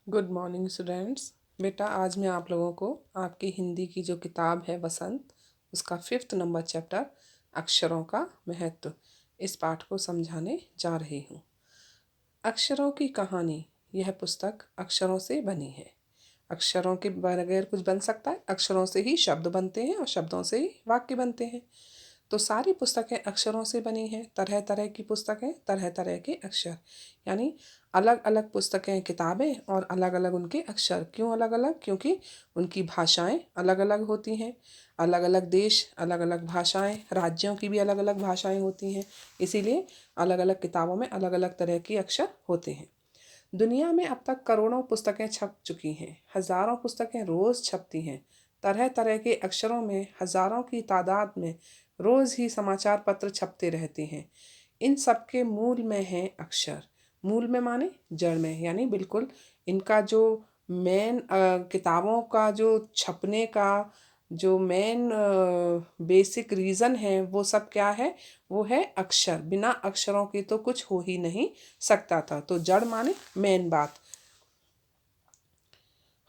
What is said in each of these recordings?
Good morning students. बेटा आज मैं आप लोगों को आपकी हिंदी की जो किताब है वसंत, उसका 5th नंबर चैप्टर अक्षरों का महत्व, इस पाठ को समझाने जा रही हूँ। अक्षरों की कहानी। यह पुस्तक अक्षरों से बनी है। अक्षरों के बगैर कुछ बन सकता है? अक्षरों से ही शब्द बनते हैं और शब्दों से ही वाक्य बनते हैं। तो सारी पुस्तकें अक्षरों से बनी हैं। तरह तरह की पुस्तकें, तरह तरह के अक्षर, यानी अलग अलग पुस्तकें, किताबें और अलग अलग उनके अक्षर। क्यों अलग अलग? क्योंकि उनकी भाषाएं अलग अलग होती हैं। अलग अलग देश, अलग अलग भाषाएं, राज्यों की भी अलग अलग भाषाएं होती हैं। इसीलिए अलग अलग किताबों में अलग अलग तरह के अक्षर होते हैं। दुनिया में अब तक करोड़ों पुस्तकें छप चुकी हैं। हजारों पुस्तकें रोज छपती हैं। तरह तरह के अक्षरों में हजारों की तादाद में रोज ही समाचार पत्र छपते रहते हैं। इन सब के मूल में है अक्षर। मूल में माने जड़ में, यानी बिल्कुल इनका जो मेन किताबों का जो छपने का जो मेन बेसिक रीज़न है वो सब क्या है? वो है अक्षर। बिना अक्षरों के तो कुछ हो ही नहीं सकता था। तो जड़ माने मेन बात।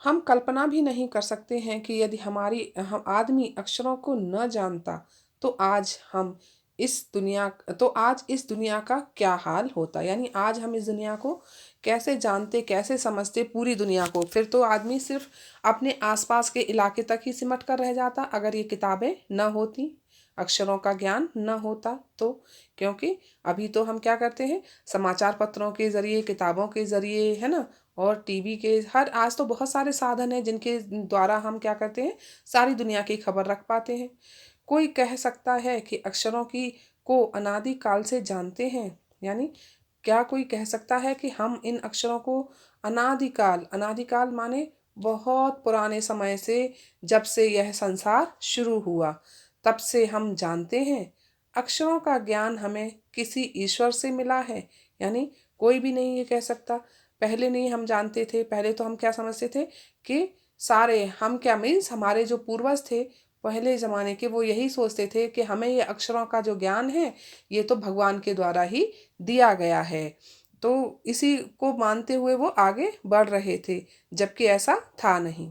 हम कल्पना भी नहीं कर सकते हैं कि यदि हम आदमी अक्षरों को न जानता तो आज इस दुनिया का क्या हाल होता। यानी आज हम इस दुनिया को कैसे जानते, कैसे समझते, पूरी दुनिया को। फिर तो आदमी सिर्फ अपने आसपास के इलाके तक ही सिमट कर रह जाता अगर ये किताबें न होती, अक्षरों का ज्ञान न होता तो। क्योंकि अभी तो हम क्या करते हैं, समाचार पत्रों के ज़रिए, किताबों के ज़रिए, है ना, और टीवी के हर आज तो बहुत सारे साधन हैं जिनके द्वारा हम क्या करते हैं, सारी दुनिया की खबर रख पाते हैं। कोई कह सकता है कि अक्षरों की को अनादि काल से जानते हैं। यानी क्या कोई कह सकता है कि हम इन अक्षरों को अनादिकाल, अनादिकाल माने बहुत पुराने समय से, जब से यह संसार शुरू हुआ तब से हम जानते हैं। अक्षरों का ज्ञान हमें किसी ईश्वर से मिला है। यानी कोई भी नहीं ये कह सकता पहले नहीं हम जानते थे। पहले तो हम क्या समझते थे कि सारे हम क्या मीन्स हमारे जो पूर्वज थे पहले ज़माने के, वो यही सोचते थे कि हमें ये अक्षरों का जो ज्ञान है ये तो भगवान के द्वारा ही दिया गया है। तो इसी को मानते हुए वो आगे बढ़ रहे थे, जबकि ऐसा था नहीं।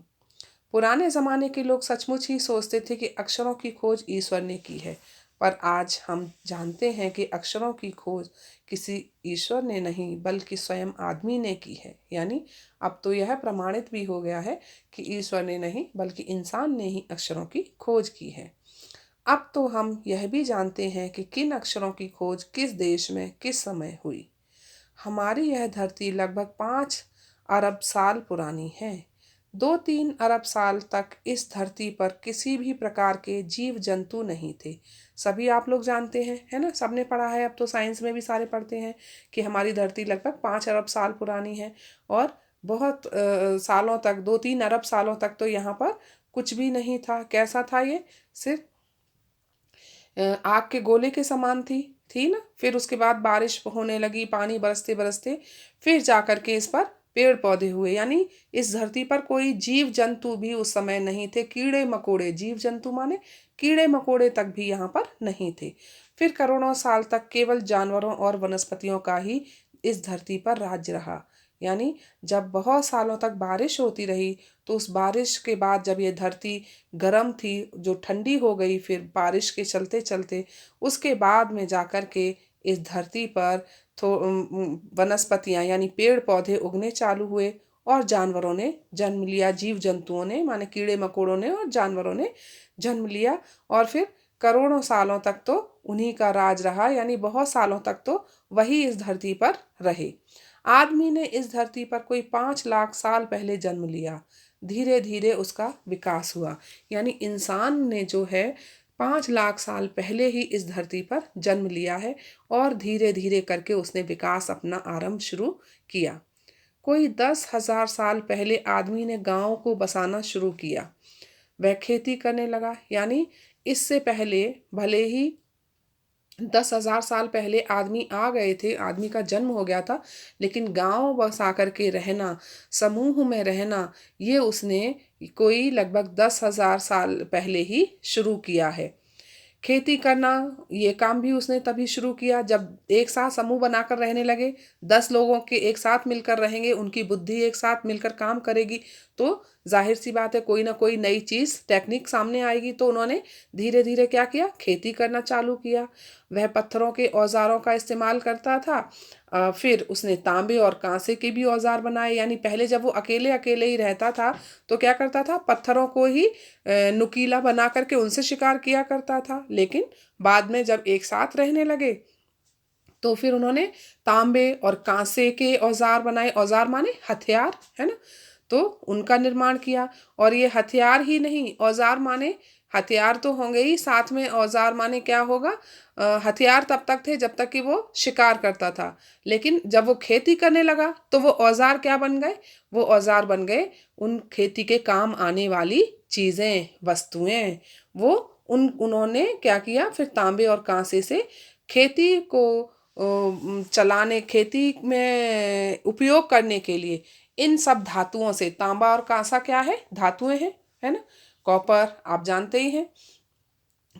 पुराने ज़माने के लोग सचमुच ही सोचते थे कि अक्षरों की खोज ईश्वर ने की है। पर आज हम जानते हैं कि अक्षरों की खोज किसी ईश्वर ने नहीं बल्कि स्वयं आदमी ने की है। यानी अब तो यह प्रमाणित भी हो गया है कि ईश्वर ने नहीं बल्कि इंसान ने ही अक्षरों की खोज की है। अब तो हम यह भी जानते हैं कि किन अक्षरों की खोज किस देश में किस समय हुई। हमारी यह धरती लगभग 5 अरब साल पुरानी है। 2-3 अरब साल तक इस धरती पर किसी भी प्रकार के जीव जंतु नहीं थे। सभी आप लोग जानते हैं, है ना, सबने पढ़ा है। अब तो साइंस में भी सारे पढ़ते हैं कि हमारी धरती लगभग 5 अरब साल पुरानी है। और बहुत सालों तक, 2-3 अरब सालों तक तो यहाँ पर कुछ भी नहीं था। कैसा था ये? सिर्फ आग के गोले के समान थी ना। फिर उसके बाद बारिश होने लगी, पानी बरसते बरसते फिर जा कर के इस पर पेड़ पौधे हुए। यानी इस धरती पर कोई जीव जंतु भी उस समय नहीं थे। कीड़े मकोड़े, जीव जंतु माने कीड़े मकोड़े तक भी यहाँ पर नहीं थे। फिर करोड़ों साल तक केवल जानवरों और वनस्पतियों का ही इस धरती पर राज्य रहा। यानी जब बहुत सालों तक बारिश होती रही तो उस बारिश के बाद जब ये धरती गर्म थी, जो ठंडी हो गई, फिर बारिश के चलते चलते उसके बाद में जाकर के इस धरती पर वनस्पतियाँ यानी पेड़ पौधे उगने चालू हुए और जानवरों ने जन्म लिया। जीव जंतुओं ने माने कीड़े मकोड़ों ने और जानवरों ने जन्म लिया। और फिर करोड़ों सालों तक तो उन्हीं का राज रहा। यानी बहुत सालों तक तो वही इस धरती पर रहे। आदमी ने इस धरती पर कोई 5 लाख साल पहले जन्म लिया। धीरे धीरे उसका विकास हुआ। यानी इंसान ने जो है 5 लाख साल पहले ही इस धरती पर जन्म लिया है और धीरे धीरे करके उसने विकास अपना आरंभ शुरू किया। कोई 10,000 साल पहले आदमी ने गांव को बसाना शुरू किया। वह खेती करने लगा। यानी इससे पहले भले ही 10,000 साल पहले आदमी आ गए थे, आदमी का जन्म हो गया था, लेकिन गांव बसा करके रहना, समूह में रहना, ये उसने कोई लगभग 10,000 साल पहले ही शुरू किया है। खेती करना, ये काम भी उसने तभी शुरू किया जब एक साथ समूह बनाकर रहने लगे। 10 लोगों के एक साथ मिलकर रहेंगे, उनकी बुद्धि एक साथ मिलकर काम करेगी, तो जाहिर सी बात है कोई ना कोई नई चीज़ टेक्निक सामने आएगी। तो उन्होंने धीरे धीरे क्या किया, खेती करना चालू किया। वह पत्थरों के औजारों का इस्तेमाल करता था। फिर उसने तांबे और कांसे के भी औजार बनाए। यानी पहले जब वो अकेले अकेले ही रहता था तो क्या करता था, पत्थरों को ही नुकीला बना करके उनसे शिकार किया करता था। लेकिन बाद में जब एक साथ रहने लगे तो फिर उन्होंने तांबे और कांसे के औजार बनाए। औजार माने हथियार, है ना। तो उनका निर्माण किया। और ये हथियार ही नहीं, औजार माने हथियार तो होंगे ही, साथ में औजार माने क्या होगा, हथियार तब तक थे जब तक कि वो शिकार करता था। लेकिन जब वो खेती करने लगा तो वो औजार क्या बन गए, वो औजार बन गए उन खेती के काम आने वाली चीजें, वस्तुएं। वो उन्होंने क्या किया, फिर तांबे और कांसे से खेती को चलाने, खेती में उपयोग करने के लिए इन सब धातुओं से, तांबा और कांसा क्या है, धातुएं हैं, है ना। कॉपर आप जानते ही हैं,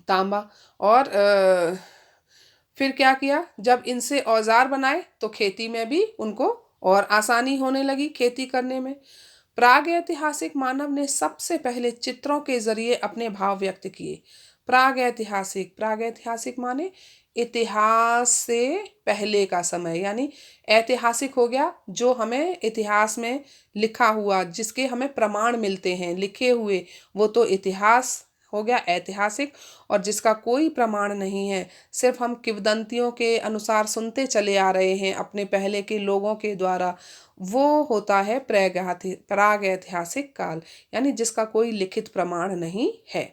तांबा। और फिर क्या किया, जब इनसे औजार बनाए तो खेती में भी उनको और आसानी होने लगी, खेती करने में। प्राग ऐतिहासिक मानव ने सबसे पहले चित्रों के जरिए अपने भाव व्यक्त किए। प्राग ऐतिहासिक माने इतिहास से पहले का समय, यानी ऐतिहासिक हो गया जो हमें इतिहास में लिखा हुआ, जिसके हमें प्रमाण मिलते हैं लिखे हुए, वो तो इतिहास हो गया ऐतिहासिक। और जिसका कोई प्रमाण नहीं है, सिर्फ हम किंवदंतियों के अनुसार सुनते चले आ रहे हैं अपने पहले के लोगों के द्वारा, वो होता है प्राग ऐतिहासिक काल, यानी जिसका कोई लिखित प्रमाण नहीं है।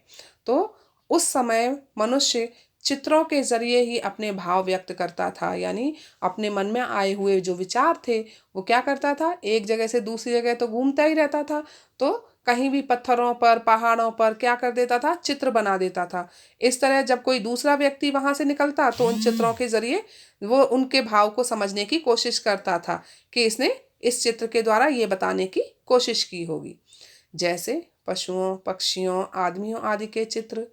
तो उस समय मनुष्य चित्रों के जरिए ही अपने भाव व्यक्त करता था। यानी अपने मन में आए हुए जो विचार थे वो क्या करता था, एक जगह से दूसरी जगह तो घूमता ही रहता था, तो कहीं भी पत्थरों पर, पहाड़ों पर क्या कर देता था, चित्र बना देता था। इस तरह जब कोई दूसरा व्यक्ति वहां से निकलता तो उन चित्रों के जरिए वो उनके भाव को समझने की कोशिश करता था कि इसने इस चित्र के द्वारा ये बताने की कोशिश की होगी। जैसे पशुओं, पक्षियों, आदमियों आदि के चित्र।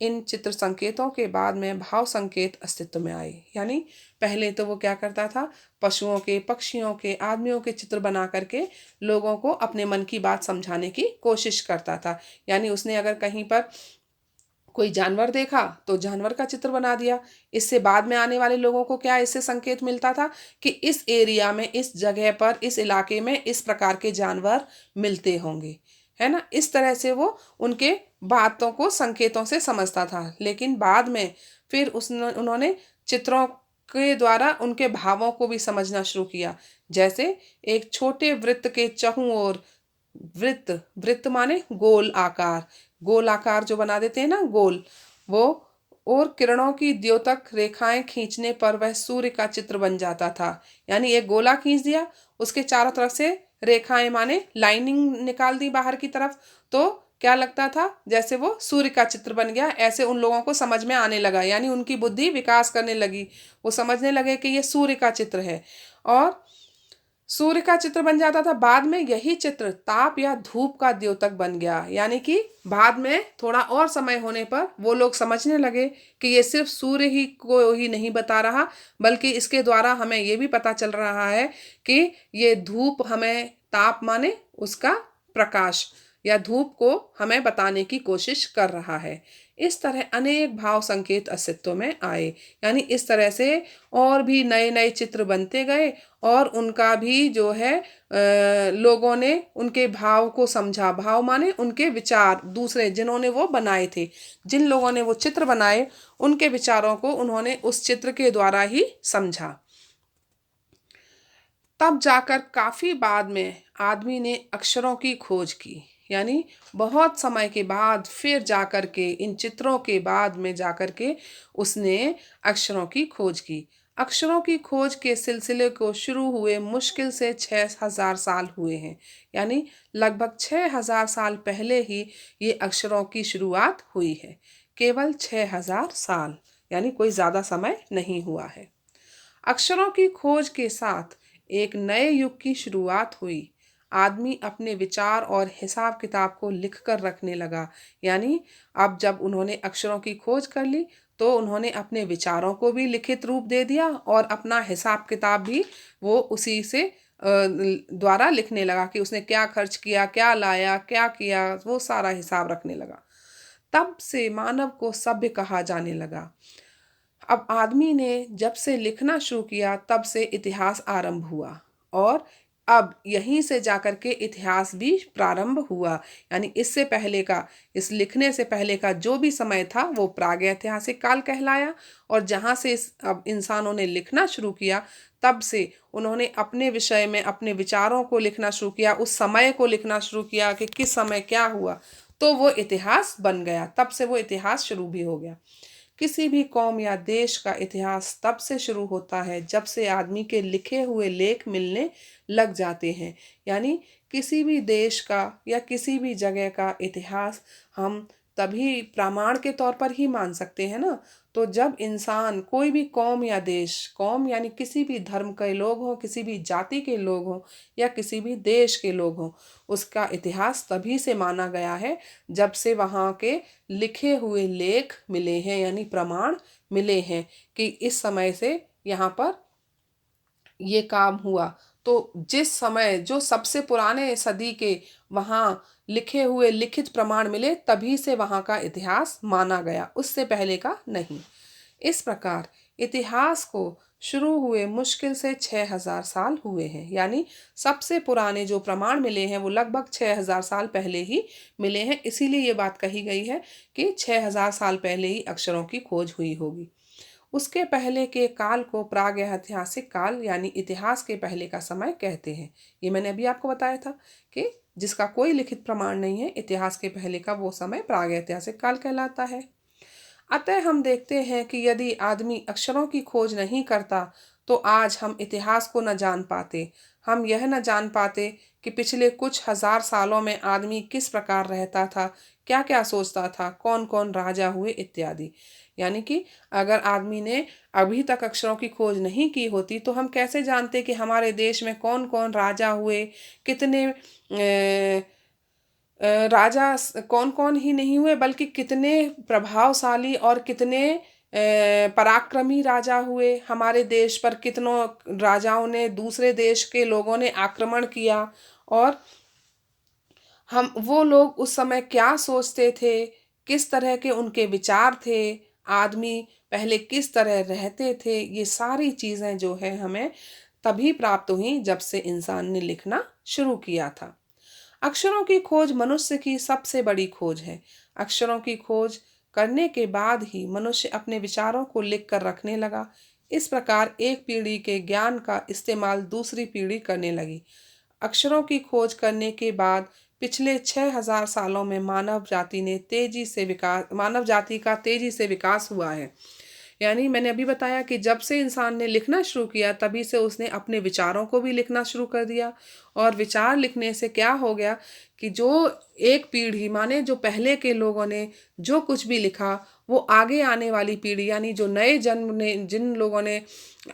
इन चित्र संकेतों के बाद में भाव संकेत अस्तित्व में आए। यानी पहले तो वो क्या करता था, पशुओं के, पक्षियों के, आदमियों के चित्र बना करके लोगों को अपने मन की बात समझाने की कोशिश करता था। यानी उसने अगर कहीं पर कोई जानवर देखा तो जानवर का चित्र बना दिया। इससे बाद में आने वाले लोगों को क्या इससे संकेत मिलता था कि इस एरिया में, इस जगह पर, इस इलाके में इस प्रकार के जानवर मिलते होंगे, है ना। इस तरह से वो उनके बातों को संकेतों से समझता था। लेकिन बाद में फिर उन्होंने चित्रों के द्वारा उनके भावों को भी समझना शुरू किया। जैसे एक छोटे वृत्त के चहुं ओर, वृत्त, वृत्त माने गोल आकार, गोल आकार जो बना देते हैं ना, गोल, वो, और किरणों की द्योतक रेखाएं खींचने पर वह सूर्य का चित्र बन जाता था। यानी एक गोला खींच दिया, उसके चारों तरफ से रेखाएं माने लाइनिंग निकाल दी बाहर की तरफ, तो क्या लगता था, जैसे वो सूर्य का चित्र बन गया। ऐसे उन लोगों को समझ में आने लगा, यानी उनकी बुद्धि विकास करने लगी, वो समझने लगे कि ये सूर्य का चित्र है। और सूर्य का चित्र बन जाता था। बाद में यही चित्र ताप या धूप का द्योतक बन गया। यानी कि बाद में थोड़ा और समय होने पर वो लोग समझने लगे कि ये सिर्फ सूर्य ही को ही नहीं बता रहा, बल्कि इसके द्वारा हमें ये भी पता चल रहा है कि ये धूप हमें, ताप माने उसका प्रकाश, या धूप को हमें बताने की कोशिश कर रहा है। इस तरह अनेक भाव संकेत अस्तित्व में आए। यानी इस तरह से और भी नए नए चित्र बनते गए, और उनका भी जो है लोगों ने उनके भाव को समझा। भाव माने उनके विचार, दूसरे जिन्होंने वो बनाए थे, जिन लोगों ने वो चित्र बनाए, उनके विचारों को उन्होंने उस चित्र के द्वारा ही समझा। तब जाकर काफी बाद में आदमी ने अक्षरों की खोज की। यानी बहुत समय के बाद फिर जाकर के, इन चित्रों के बाद में जाकर के उसने अक्षरों की खोज की। अक्षरों की खोज के सिलसिले को शुरू हुए मुश्किल से 6000 साल हुए हैं। यानी लगभग 6000 साल पहले ही ये अक्षरों की शुरुआत हुई है। केवल 6000 साल, यानी कोई ज्यादा समय नहीं हुआ है। अक्षरों की खोज के साथ एक नए युग की शुरुआत हुई। आदमी अपने विचार और हिसाब किताब को लिख कर रखने लगा। यानी अब जब उन्होंने अक्षरों की खोज कर ली तो उन्होंने अपने विचारों को भी लिखित रूप दे दिया और अपना हिसाब किताब भी वो उसी से द्वारा लिखने लगा कि उसने क्या खर्च किया, क्या लाया, क्या किया, वो सारा हिसाब रखने लगा। तब से मानव को सभ्य कहा जाने लगा। अब आदमी ने जब से लिखना शुरू किया तब से इतिहास आरंभ हुआ और अब यहीं से जाकर के इतिहास भी प्रारंभ हुआ। यानी इससे पहले का, इस लिखने से पहले का जो भी समय था वो प्रागैतिहासिक काल कहलाया। और जहाँ से अब इंसानों ने लिखना शुरू किया तब से उन्होंने अपने विषय में अपने विचारों को लिखना शुरू किया, उस समय को लिखना शुरू किया कि किस समय क्या हुआ, तो वो इतिहास बन गया। तब से वो इतिहास शुरू भी हो गया। किसी भी कौम या देश का इतिहास तब से शुरू होता है जब से आदमी के लिखे हुए लेख मिलने लग जाते हैं। यानी किसी भी देश का या किसी भी जगह का इतिहास हम तभी प्रमाण के तौर पर ही मान सकते हैं ना। तो जब इंसान, कोई भी कौम या देश, कौम यानी किसी भी धर्म के लोग हों, किसी भी जाति के लोग हों या किसी भी देश के लोग हों, उसका इतिहास तभी से माना गया है जब से वहाँ के लिखे हुए लेख मिले हैं, यानी प्रमाण मिले हैं कि इस समय से यहाँ पर ये काम हुआ। तो जिस समय जो सबसे पुराने सदी के वहाँ लिखे हुए लिखित प्रमाण मिले तभी से वहाँ का इतिहास माना गया, उससे पहले का नहीं। इस प्रकार इतिहास को शुरू हुए मुश्किल से 6000 साल हुए हैं। यानी सबसे पुराने जो प्रमाण मिले हैं वो लगभग 6000 साल पहले ही मिले हैं। इसीलिए ये बात कही गई है कि 6000 साल पहले ही अक्षरों की खोज हुई होगी। उसके पहले के काल को प्रागैतिहासिक काल यानी इतिहास के पहले का समय कहते हैं। ये मैंने अभी आपको बताया था कि जिसका कोई लिखित प्रमाण नहीं है, इतिहास के पहले का वो समय प्रागैतिहासिक काल कहलाता है। अतः हम देखते हैं कि यदि आदमी अक्षरों की खोज नहीं करता तो आज हम इतिहास को न जान पाते। हम यह न जान पाते कि पिछले कुछ हजार सालों में आदमी किस प्रकार रहता था, क्या क्या सोचता था, कौन कौन राजा हुए इत्यादि। यानी कि अगर आदमी ने अभी तक अक्षरों की खोज नहीं की होती तो हम कैसे जानते कि हमारे देश में कौन कौन राजा हुए, कितने राजा कौन कौन ही नहीं हुए बल्कि कितने प्रभावशाली और कितने पराक्रमी राजा हुए हमारे देश पर, कितनों राजाओं ने, दूसरे देश के लोगों ने आक्रमण किया और हम वो लोग उस समय क्या सोचते थे, किस तरह के उनके विचार थे, आदमी पहले किस तरह रहते थे। ये सारी चीज़ें जो है हमें तभी प्राप्त हुई जब से इंसान ने लिखना शुरू किया था। अक्षरों की खोज मनुष्य की सबसे बड़ी खोज है। अक्षरों की खोज करने के बाद ही मनुष्य अपने विचारों को लिख कर रखने लगा। इस प्रकार एक पीढ़ी के ज्ञान का इस्तेमाल दूसरी पीढ़ी करने लगी। अक्षरों की खोज करने के बाद पिछले 6000 सालों में मानव जाति का तेजी से विकास हुआ है। यानी मैंने अभी बताया कि जब से इंसान ने लिखना शुरू किया तभी से उसने अपने विचारों को भी लिखना शुरू कर दिया। और विचार लिखने से क्या हो गया कि जो एक पीढ़ी, माने जो पहले के लोगों ने जो कुछ भी लिखा वो आगे आने वाली पीढ़ी, यानी जो नए जन्म ने, जिन लोगों ने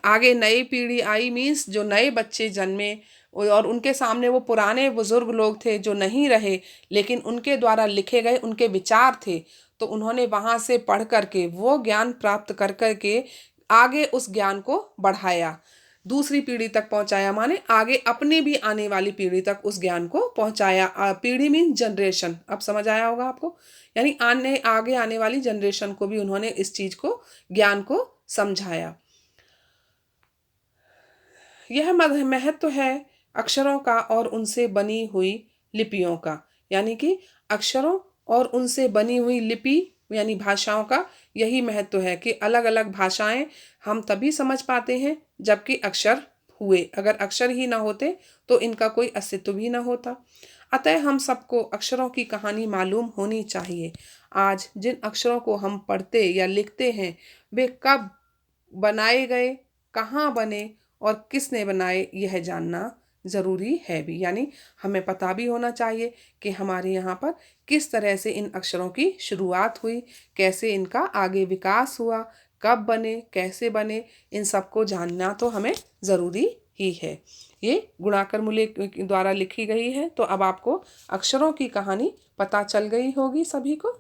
आगे नई पीढ़ी आई, मीन्स जो नए बच्चे जन्मे और उनके सामने वो पुराने बुजुर्ग लोग थे जो नहीं रहे लेकिन उनके द्वारा लिखे गए उनके विचार थे, तो उन्होंने वहाँ से पढ़ करके वो ज्ञान प्राप्त कर करके आगे उस ज्ञान को बढ़ाया, दूसरी पीढ़ी तक पहुँचाया, माने आगे अपने भी आने वाली पीढ़ी तक उस ज्ञान को पहुँचाया। पीढ़ी मीन जनरेशन, अब समझ आया होगा आपको। यानी आगे आने वाली जनरेशन को भी उन्होंने इस चीज़ को, ज्ञान को समझाया। यह महत्व है अक्षरों का और उनसे बनी हुई लिपियों का। यानी कि अक्षरों और उनसे बनी हुई लिपि यानी भाषाओं का यही महत्व है कि अलग अलग भाषाएं हम तभी समझ पाते हैं जबकि अक्षर हुए। अगर अक्षर ही ना होते तो इनका कोई अस्तित्व भी ना होता। अतः हम सबको अक्षरों की कहानी मालूम होनी चाहिए। आज जिन अक्षरों को हम पढ़ते या लिखते हैं वे कब बनाए गए, कहाँ बने और किसने बनाए, यह जानना ज़रूरी है भी। यानी हमें पता भी होना चाहिए कि हमारे यहाँ पर किस तरह से इन अक्षरों की शुरुआत हुई, कैसे इनका आगे विकास हुआ, कब बने, कैसे बने, इन सबको जानना तो हमें ज़रूरी ही है। ये गुणाकर मूल्य द्वारा लिखी गई है। तो अब आपको अक्षरों की कहानी पता चल गई होगी सभी को।